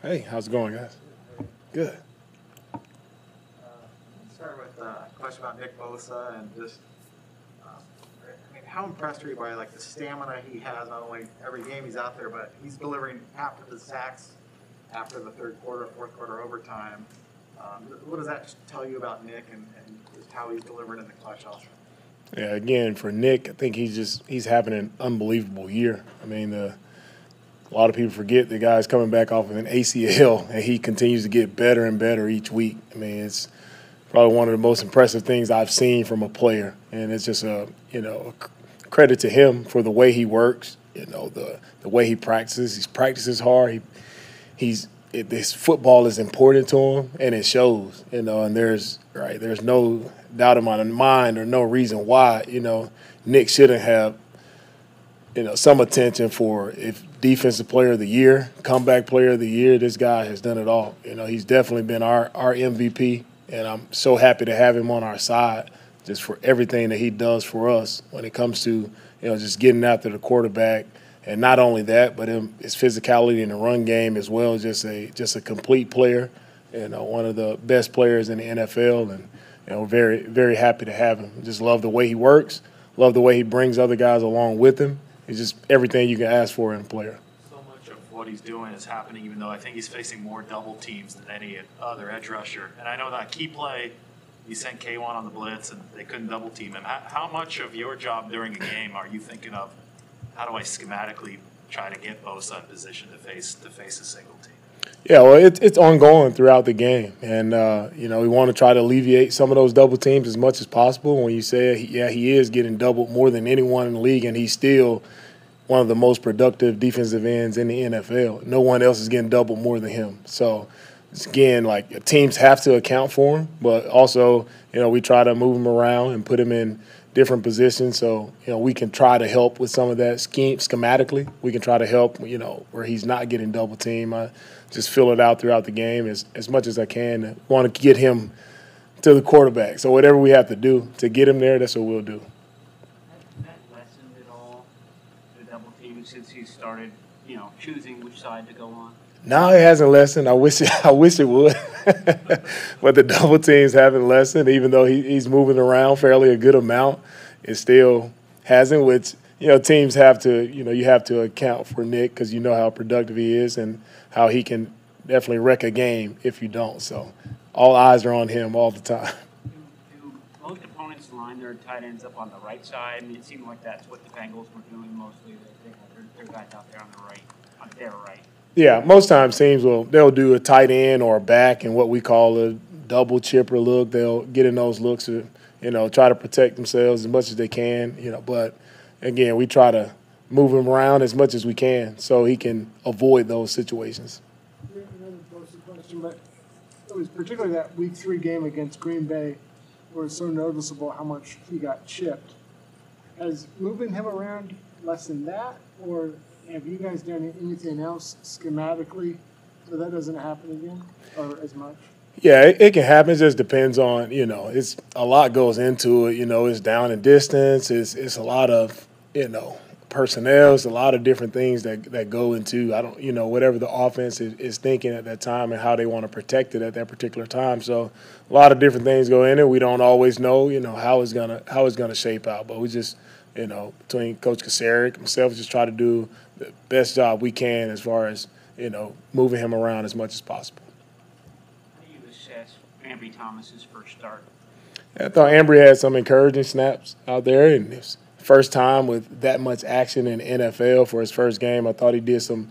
Hey, how's it going, guys? Good. Start with a question about Nick Bosa and just, how impressed are you by the stamina he has? Not only every game he's out there, but he's delivering half of the sacks after the third quarter, fourth quarter overtime. What does that tell you about Nick and just how he's delivering in the clutch also? Yeah, again, for Nick, I think he's having an unbelievable year. I mean, a lot of people forget the guy's coming back off of an ACL, and he continues to get better and better each week. I mean, it's probably one of the most impressive things I've seen from a player, and it's just a credit to him for the way he works. The way he practices. He practices hard. This football is important to him, and it shows. And there's no doubt in my mind or no reason why Nick shouldn't have some attention for if defensive player of the year, comeback player of the year. This guy has done it all. He's definitely been our MVP, and I'm so happy to have him on our side just for everything that he does for us when it comes to just getting after the quarterback. And not only that, but his physicality in the run game as well. Just a complete player, one of the best players in the NFL, and we're very, very happy to have him. Just love the way he works, love the way he brings other guys along with him. It's just everything you can ask for in a player. So much of what he's doing is happening, even though I think he's facing more double teams than any other edge rusher. And I know that key play, he sent K1 on the blitz, and they couldn't double team him. How much of your job during a game are you thinking of? How do I schematically try to get Bosa in position to face a single team? Yeah, well, it's ongoing throughout the game, and we want to try to alleviate some of those double teams as much as possible. When you say, he is getting doubled more than anyone in the league, and he's still one of the most productive defensive ends in the NFL. No one else is getting doubled more than him. So, again, teams have to account for him, but also we try to move him around and put him in different positions, so we can try to help with some of that schematically. We can try to help where he's not getting double team. I just fill it out throughout the game as much as I can. I want to get him to the quarterback. So whatever we have to do to get him there, that's what we'll do. Has that lessened at all, the double team, since he started choosing which side to go on? No, it hasn't lessened. I wish it would. But the double teams haven't lessened, even though he's moving around fairly a good amount. It still hasn't, which, teams have to, you have to account for Nick because you know how productive he is and how he can definitely wreck a game if you don't. So all eyes are on him all the time. Do most opponents line their tight ends up on the right side? I mean, it seemed like that's what the Bengals were doing mostly. They had their guys out there on the right, on their right. Yeah, most times teams they'll do a tight end or a back in what we call a double chipper look. They'll get in those looks to, try to protect themselves as much as they can, But, again, we try to move him around as much as we can so he can avoid those situations. Another question, but it was particularly that Week 3 game against Green Bay where it's so noticeable how much he got chipped. Has moving him around lessened that, or have you guys done anything else schematically so that doesn't happen again or as much? Yeah, it can happen. It just depends on, it's a lot goes into it. It's down and distance. It's a lot of, personnel. It's a lot of different things that go into, whatever the offense is thinking at that time and how they want to protect it at that particular time. So a lot of different things go in it. We don't always know, how it's gonna shape out. But we just, between Coach Kasarik and myself, just try to do the best job we can as far as, moving him around as much as possible. How do you assess Ambry Thomas's first start? I thought Ambry had some encouraging snaps out there, and his first time with that much action in the NFL for his first game. I thought he did some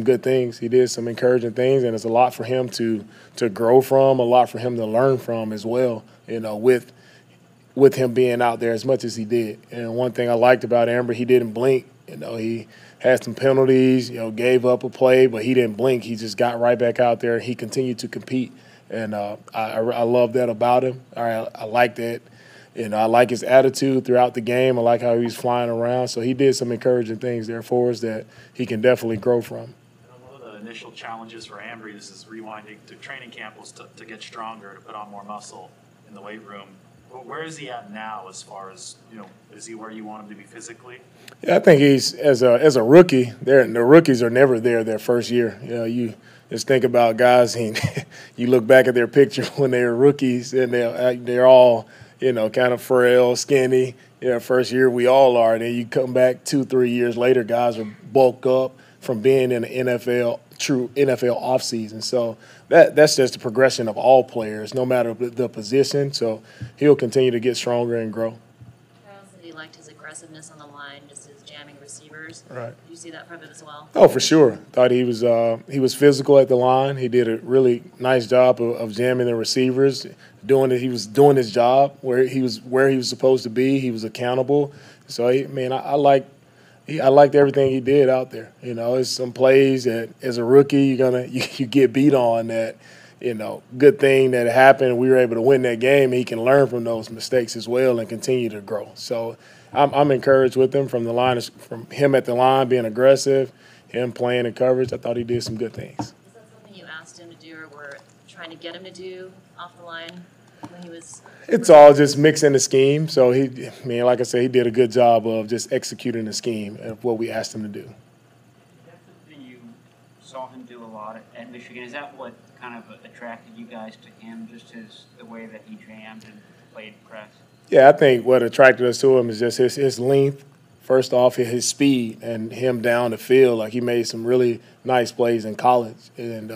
good things. He did some encouraging things, and it's a lot for him to grow from, a lot for him to learn from as well, with him being out there as much as he did. And one thing I liked about Ambry, he didn't blink. He had some penalties, gave up a play, but he didn't blink. He just got right back out there. He continued to compete, and I love that about him. I like that. I like his attitude throughout the game. I like how he's flying around. So he did some encouraging things there for us that he can definitely grow from. One of the initial challenges for Ambry, this is rewinding to training camp, was to get stronger, to put on more muscle in the weight room. But where is he at now as far as, is he where you want him to be physically? Yeah, I think he's as a rookie. The rookies are never there their first year. You just think about guys. You look back at their picture when they were rookies, and they're all kind of frail, skinny. First year we all are. And then you come back 2-3 years later, guys are bulked up from being in the NFL, true NFL offseason. So that's just the progression of all players, no matter the position. So he'll continue to get stronger and grow. Charles said he liked his aggressiveness on the line, just his jamming receivers. Right. Did you see that from him as well? Oh, for sure. Thought he was physical at the line. He did a really nice job of jamming the receivers, doing it. He was doing his job where he was supposed to be. He was accountable. So I liked everything he did out there. It's some plays that as a rookie you get beat on that. Good thing that happened. We were able to win that game. And he can learn from those mistakes as well and continue to grow. So I'm encouraged with him from him at the line being aggressive, him playing in coverage. I thought he did some good things. Is that something you asked him to do or were trying to get him to do off the line when he was? It's all just mixing the scheme. So like I said, he did a good job of just executing the scheme of what we asked him to do. That's something you saw him do a lot at Michigan. Is that what kind of attracted you guys to him, just the way that he jammed and played press? Yeah, I think what attracted us to him is just his length. First off, his speed and him down the field. Like, he made some really nice plays in college. And,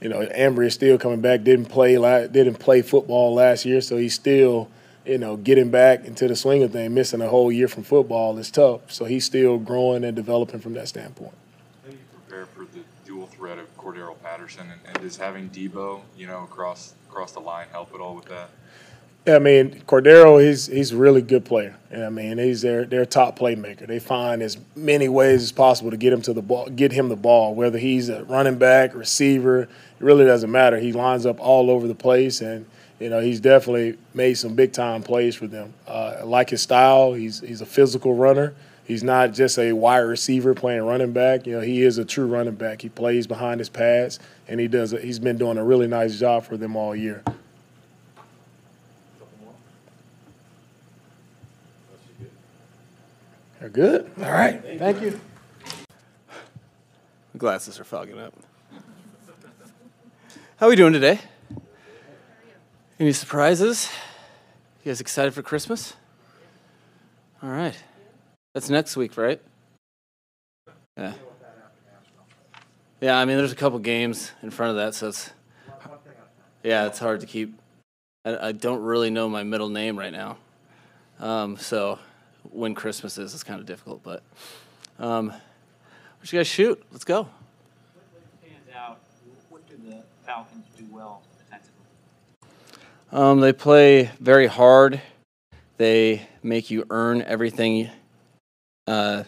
Ambry is still coming back. Didn't play football last year, so he's still, getting back into the swing of things. Missing a whole year from football is tough. So he's still growing and developing from that standpoint. How do you prepare for the dual threat of Cordero Patterson, and does having Debo, across the line help at all with that? Yeah, Cordero, he's a really good player. He's their top playmaker. They find as many ways as possible to get him the ball, whether he's a running back, receiver, it really doesn't matter. He lines up all over the place, and he's definitely made some big time plays for them. I like his style. He's a physical runner. He's not just a wide receiver playing running back. He is a true running back. He plays behind his pads, and he's been doing a really nice job for them all year. They're good. All right. Thank you. My glasses are fogging up. How are we doing today? Any surprises? You guys excited for Christmas? All right. That's next week, right? Yeah. Yeah, there's a couple games in front of that, so it's hard to keep. I don't really know my middle name right now. So when Christmas is, it's kind of difficult, but what you guys shoot? Let's go. What stands out? What do the Falcons do well defensively? They play very hard. They make you earn everything. They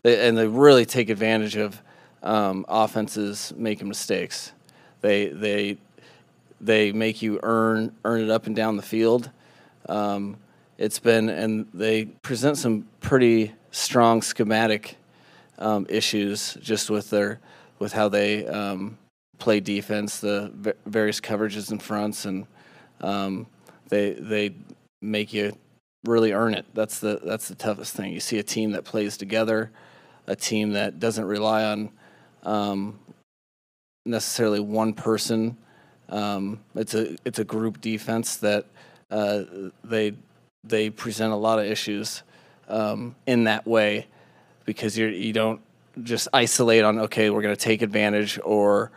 really take advantage of offenses making mistakes. They make you earn it up and down the field. And they present some pretty strong schematic issues just with how they play defense, the various coverages and fronts, and they make you really earn it. That's the toughest thing. You see a team that plays together, a team that doesn't rely on necessarily one person. It's a group defense that they present a lot of issues in that way, because you don't just isolate on, okay, we're going to take advantage, or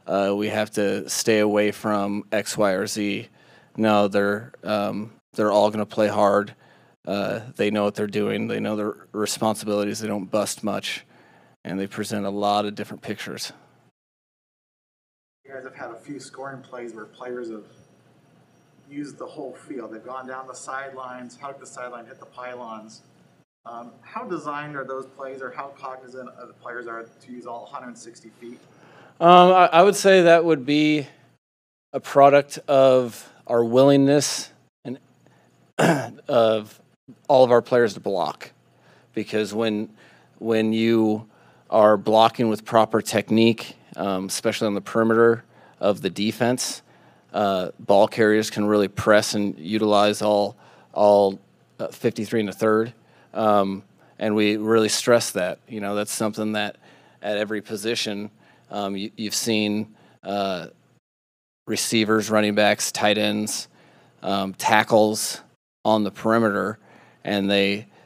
we have to stay away from X, Y, or Z. No, they're all going to play hard. They know what they're doing. They know their responsibilities. They don't bust much, and they present a lot of different pictures. You guys have had a few scoring plays where players have used the whole field. They've gone down the sidelines, hugged the sideline, hit the pylons. How designed are those plays, or how cognizant of the players are to use all 160 feet? I would say that would be a product of our willingness and of all of our players to block. Because when you are blocking with proper technique, especially on the perimeter of the defense, ball carriers can really press and utilize all 53 and a third. And we really stress that. That's something that at every position you've seen receivers, running backs, tight ends, tackles on the perimeter, and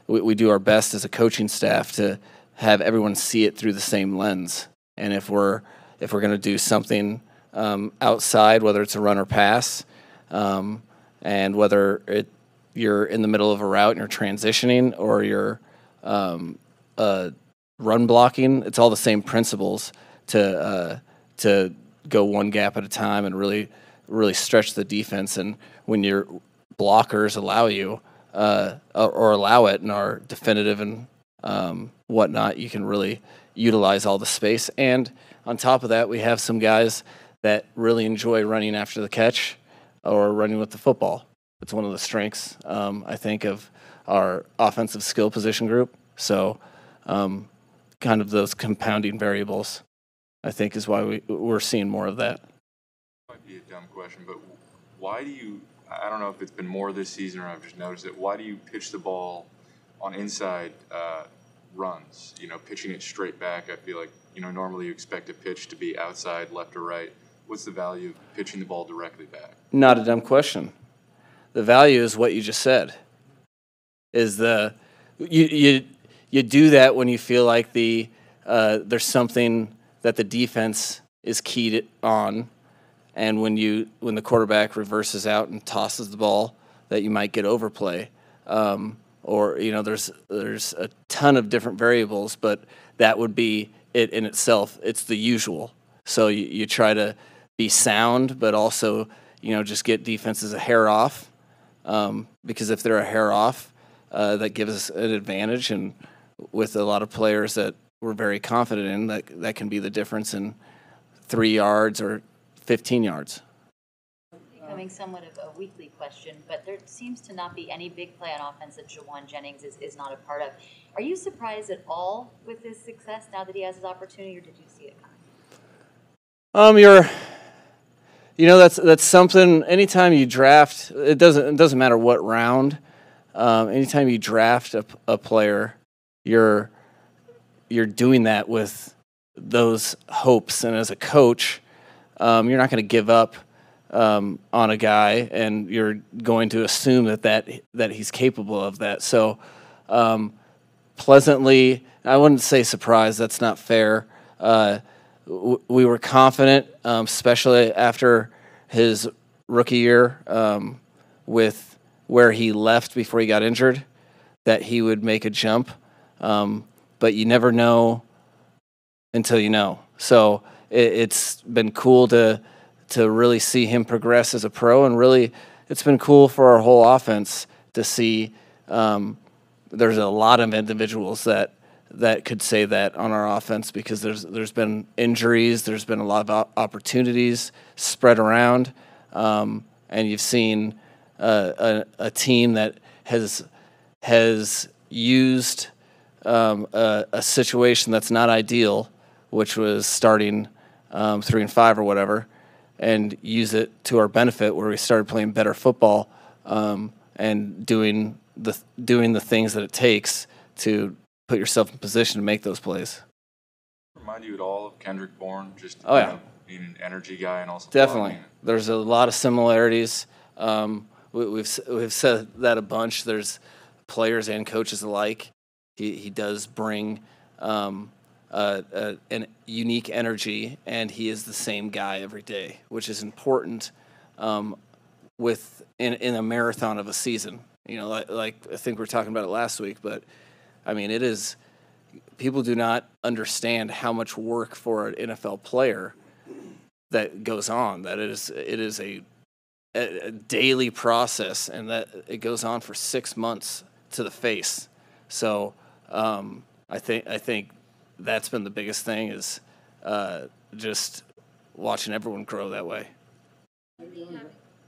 we do our best as a coaching staff to have everyone see it through the same lens. And if we're going to do something outside, whether it's a run or pass, and whether you're in the middle of a route and you're transitioning, or you're run blocking, it's all the same principles to go one gap at a time and really stretch the defense. And when your blockers allow you or allow it and are definitive and whatnot, you can really utilize all the space. And on top of that, we have some guys that really enjoy running after the catch or running with the football. It's one of the strengths, I think, of our offensive skill position group. So kind of those compounding variables, I think, is why we're seeing more of that. Might be a dumb question, but why do you, I don't know if it's been more this season or I've just noticed it, why do you pitch the ball on inside runs, pitching it straight back? I feel like, normally you expect a pitch to be outside, left or right. What's the value of pitching the ball directly back? Not a dumb question. The value is what you just said. Is you do that when you feel like there's something that the defense is keyed on, and when the quarterback reverses out and tosses the ball, that you might get overplay. Or there's a ton of different variables, but that would be it in itself. It's the usual. So you try to be sound, but also just get defenses a hair off, because if they're a hair off, that gives us an advantage. And with a lot of players that we're very confident in, that can be the difference in 3 yards or 15 yards. Becoming somewhat of a weekly question, but there seems to not be any big play on offense that Jauan Jennings is not a part of. Are you surprised at all with his success now that he has his opportunity, or did you see it coming? That's something. Anytime you draft, it doesn't matter what round. Anytime you draft a player, you're doing that with those hopes, and as a coach, you're not going to give up on a guy, and you're going to assume that he's capable of that. So, pleasantly, I wouldn't say surprised. That's not fair. We were confident, especially after his rookie year, with where he left before he got injured, that he would make a jump. But you never know until you know. So it's been cool to really see him progress as a pro, and really it's been cool for our whole offense to see. There's a lot of individuals that could say that on our offense, because there's been injuries, there's been a lot of opportunities spread around, and you've seen a team that has used a situation that's not ideal, which was starting 3-5 or whatever, and use it to our benefit, where we started playing better football, and doing the things that it takes to put yourself in position to make those plays. Remind you at all of Kendrick Bourne, just being an energy guy and also definitely blocking? There's a lot of similarities. We've said that a bunch. There's players and coaches alike. He does bring an unique energy, and he is the same guy every day, which is important in a marathon of a season. Like I think we were talking about it last week, but I mean, people do not understand how much work for an NFL player that goes on, that it is a daily process, and that it goes on for 6 months to the face. So I think that's been the biggest thing, is just watching everyone grow that way.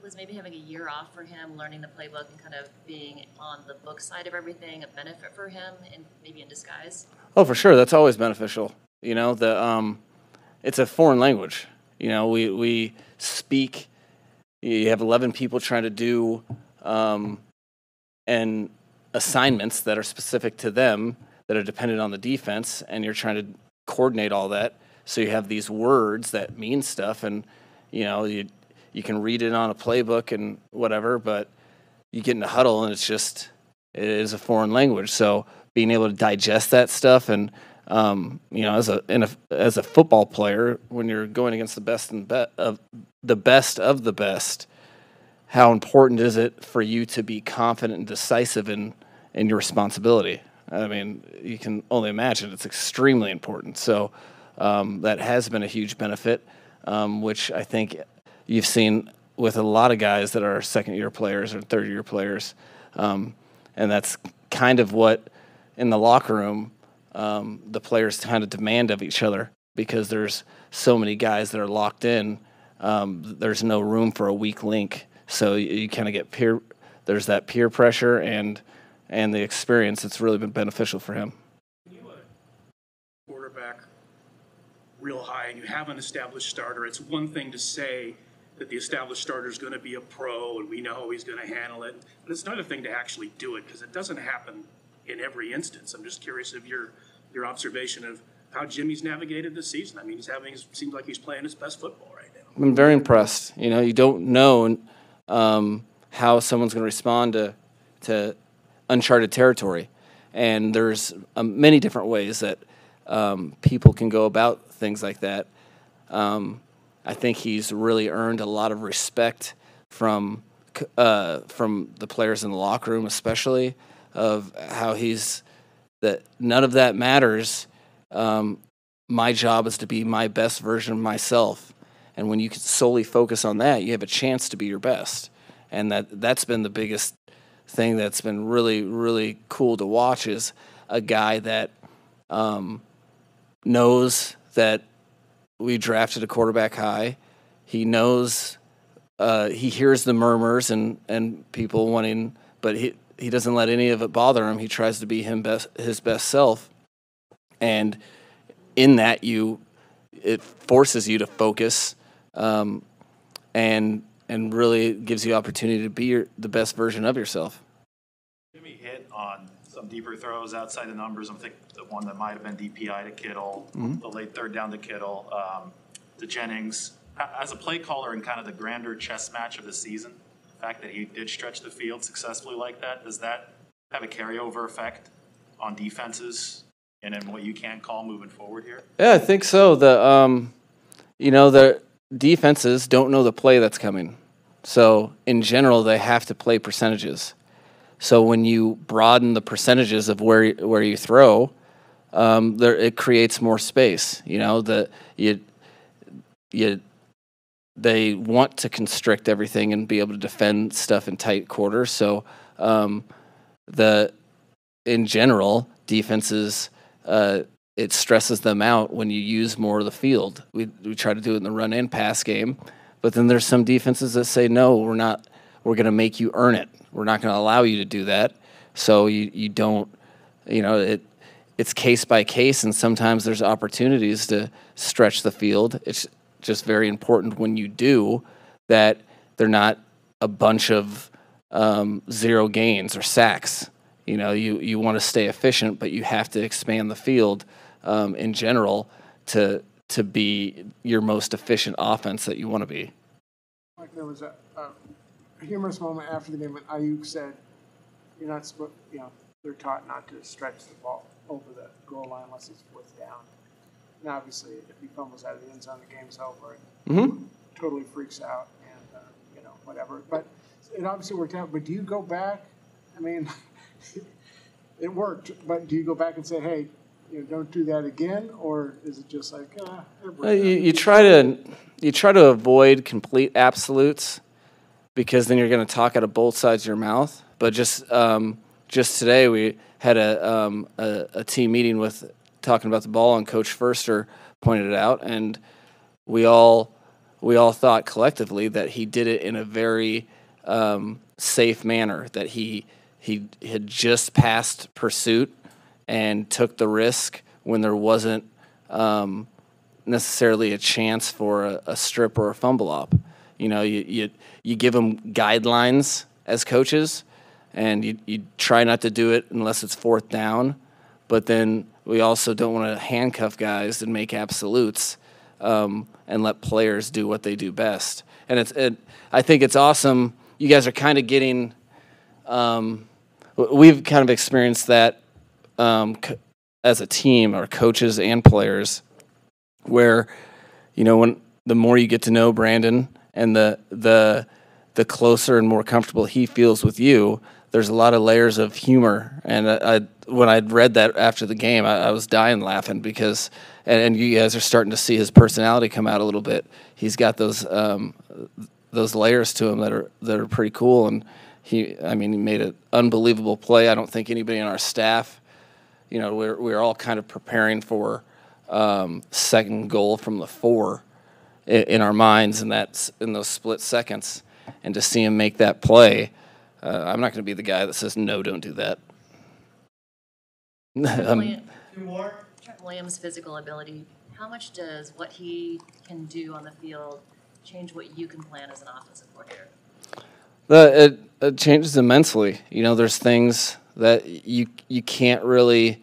Was maybe having a year off for him, learning the playbook and kind of being on the book side of everything a benefit for him, and maybe in disguise? Oh, for sure. That's always beneficial. It's a foreign language. We speak you have 11 people trying to do and assignments that are specific to them that are dependent on the defense, and you're trying to coordinate all that. So you have these words that mean stuff, and you can read it on a playbook and whatever, but you get in a huddle and it is a foreign language. So being able to digest that stuff, and as a football player, when you're going against the best of the best, how important is it for you to be confident and decisive in your responsibility? I mean, you can only imagine it's extremely important. So that has been a huge benefit, which I think you've seen with a lot of guys that are second-year players or third-year players. And that's kind of what, in the locker room, the players kind of demand of each other, because there's so many guys that are locked in. There's no room for a weak link. So you kind of get there's that peer pressure and the experience. It's really been beneficial for him. When you quarterback real high and you have an established starter, it's one thing to say that the established starter is going to be a pro and we know how he's going to handle it, but it's another thing to actually do it, because it doesn't happen in every instance. I'm just curious of your observation of how Jimmy's navigated this season. I mean, seems like he's playing his best football right now. I'm very impressed. You don't know how someone's going to respond to uncharted territory, and there's many different ways that people can go about things like that. I think he's really earned a lot of respect from the players in the locker room, especially, of how that none of that matters. My job is to be my best version of myself. And when you can solely focus on that, you have a chance to be your best. And that's been the biggest thing that's been really, really cool to watch, is a guy that knows that we drafted a quarterback high. He knows, he hears the murmurs and people wanting, but he doesn't let any of it bother him. He tries to be his best self. And in that, it forces you to focus, and really gives you opportunity to be the best version of yourself. Jimmy hit on some deeper throws outside the numbers. I'm thinking the one that might have been DPI to Kittle, the late third down to Kittle, to Jennings. As a play caller in kind of the grander chess match of the season, the fact that he did stretch the field successfully like that, does that have a carryover effect on defenses and in what you can call moving forward here? Yeah, I think so. The defenses don't know the play that's coming. So in general, they have to play percentages. So when you broaden the percentages of where you throw, it creates more space. They want to constrict everything and be able to defend stuff in tight quarters. So in general, defenses, it stresses them out when you use more of the field. We try to do it in the run and pass game, but then there's some defenses that say, no, we're not. We're going to make you earn it. We're not going to allow you to do that. So you don't, it's case by case, and sometimes there's opportunities to stretch the field. It's just very important when you do that they're not a bunch of zero gains or sacks. You want to stay efficient, but you have to expand the field in general to be your most efficient offense that you want to be. Like there was a humorous moment after the game when Ayuk said, "You're not supposed, they're taught not to stretch the ball over the goal line unless it's fourth down." And obviously, if he fumbles out of the end zone, the game's over. And totally freaks out and whatever. But it obviously worked out. But do you go back? I mean, it worked. But do you go back and say, "Hey, don't do that again," or is it just like you try to avoid complete absolutes, because then you're going to talk out of both sides of your mouth. But just today we had a team meeting with talking about the ball, and Coach Furster pointed it out, and we all thought collectively that he did it in a very safe manner, that he had just passed pursuit and took the risk when there wasn't necessarily a chance for a strip or a fumble op. You know, you give them guidelines as coaches, and you try not to do it unless it's fourth down. But then we also don't want to handcuff guys and make absolutes, and let players do what they do best. And I think it's awesome. You guys are kind of getting. We've kind of experienced that as a team, our coaches and players, where, you know, when the more you get to know Brandon and the closer and more comfortable he feels with you, there's a lot of layers of humor. And when I'd read that after the game, I was dying laughing because, and you guys are starting to see his personality come out a little bit. He's got those layers to him that are pretty cool. And he made an unbelievable play. I don't think anybody on our staff, you know, we're all kind of preparing for second goal from the 4 in our minds, and that's in those split seconds. And to see him make that play, I'm not going to be the guy that says, no, don't do that. Trent Williams' physical ability, how much does what he can do on the field change what you can plan as an offensive coordinator? It changes immensely. You know, there's things that you can't really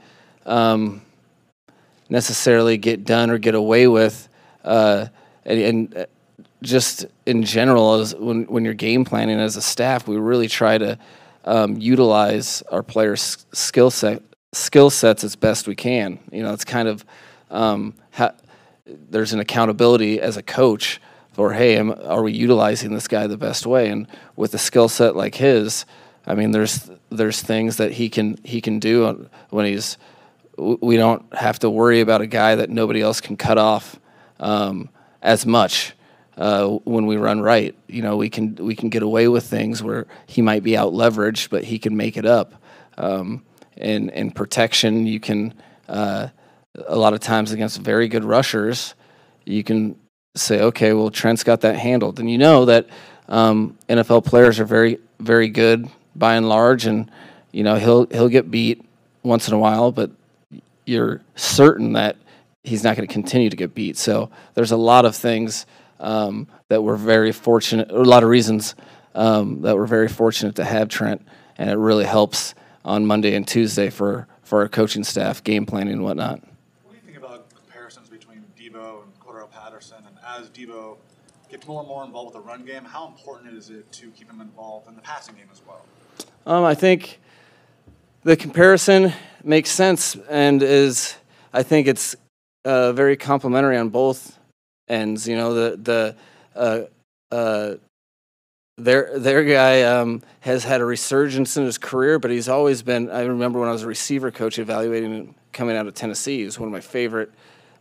necessarily get done or get away with, and just in general, as when you're game planning as a staff, we really try to utilize our players' skill sets as best we can. You know, it's kind of there's an accountability as a coach for, hey, are we utilizing this guy the best way? And with a skill set like his, I mean, there's things that he can do when we don't have to worry about a guy that nobody else can cut off as much when we run right. You know, we can get away with things where he might be out leveraged, but he can make it up. In protection, you can a lot of times against very good rushers, you can say, okay, well, Trent's got that handled. And you know that NFL players are very, very good by and large, and you know he'll get beat once in a while, but you're certain that he's not going to continue to get beat. So there's a lot of things that we're very fortunate, or a lot of reasons that we're very fortunate to have Trent, and it really helps on Monday and Tuesday for our coaching staff, game planning and whatnot. What do you think about comparisons between Debo and Cordero Patterson? And as Debo gets more and more involved with the run game, how important is it to keep him involved in the passing game as well? I think the comparison makes sense, and I think it's very complimentary on both ends. You know, their guy has had a resurgence in his career, but he's always been. I remember when I was a receiver coach evaluating him coming out of Tennessee. He was one of my favorite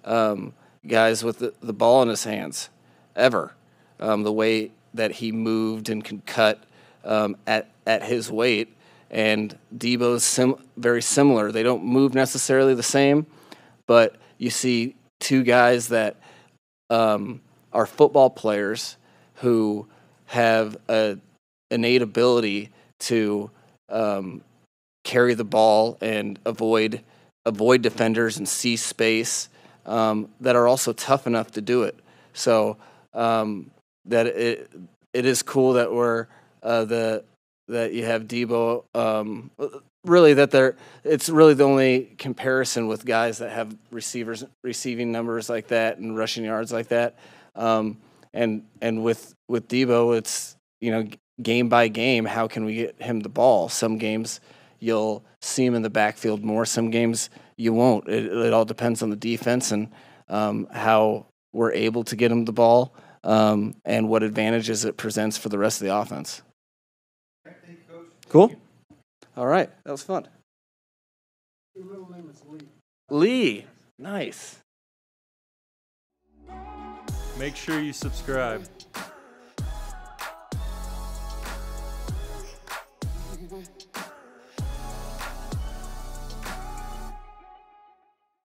guys with the ball in his hands ever. The way that he moved and could cut at his weight, and Debo's very similar. They don't move necessarily the same, but you see two guys that are football players who have an innate ability to carry the ball and avoid defenders and see space, that are also tough enough to do it. So that it is cool that that you have Debo. Really, it's really the only comparison with guys that have receiving numbers like that and rushing yards like that. And with Debo, it's, you know, game by game, how can we get him the ball? Some games you'll see him in the backfield more. Some games you won't. It all depends on the defense and how we're able to get him the ball and what advantages it presents for the rest of the offense. Cool. All right, that was fun. Your middle name is Lee. Lee, nice. Make sure you subscribe.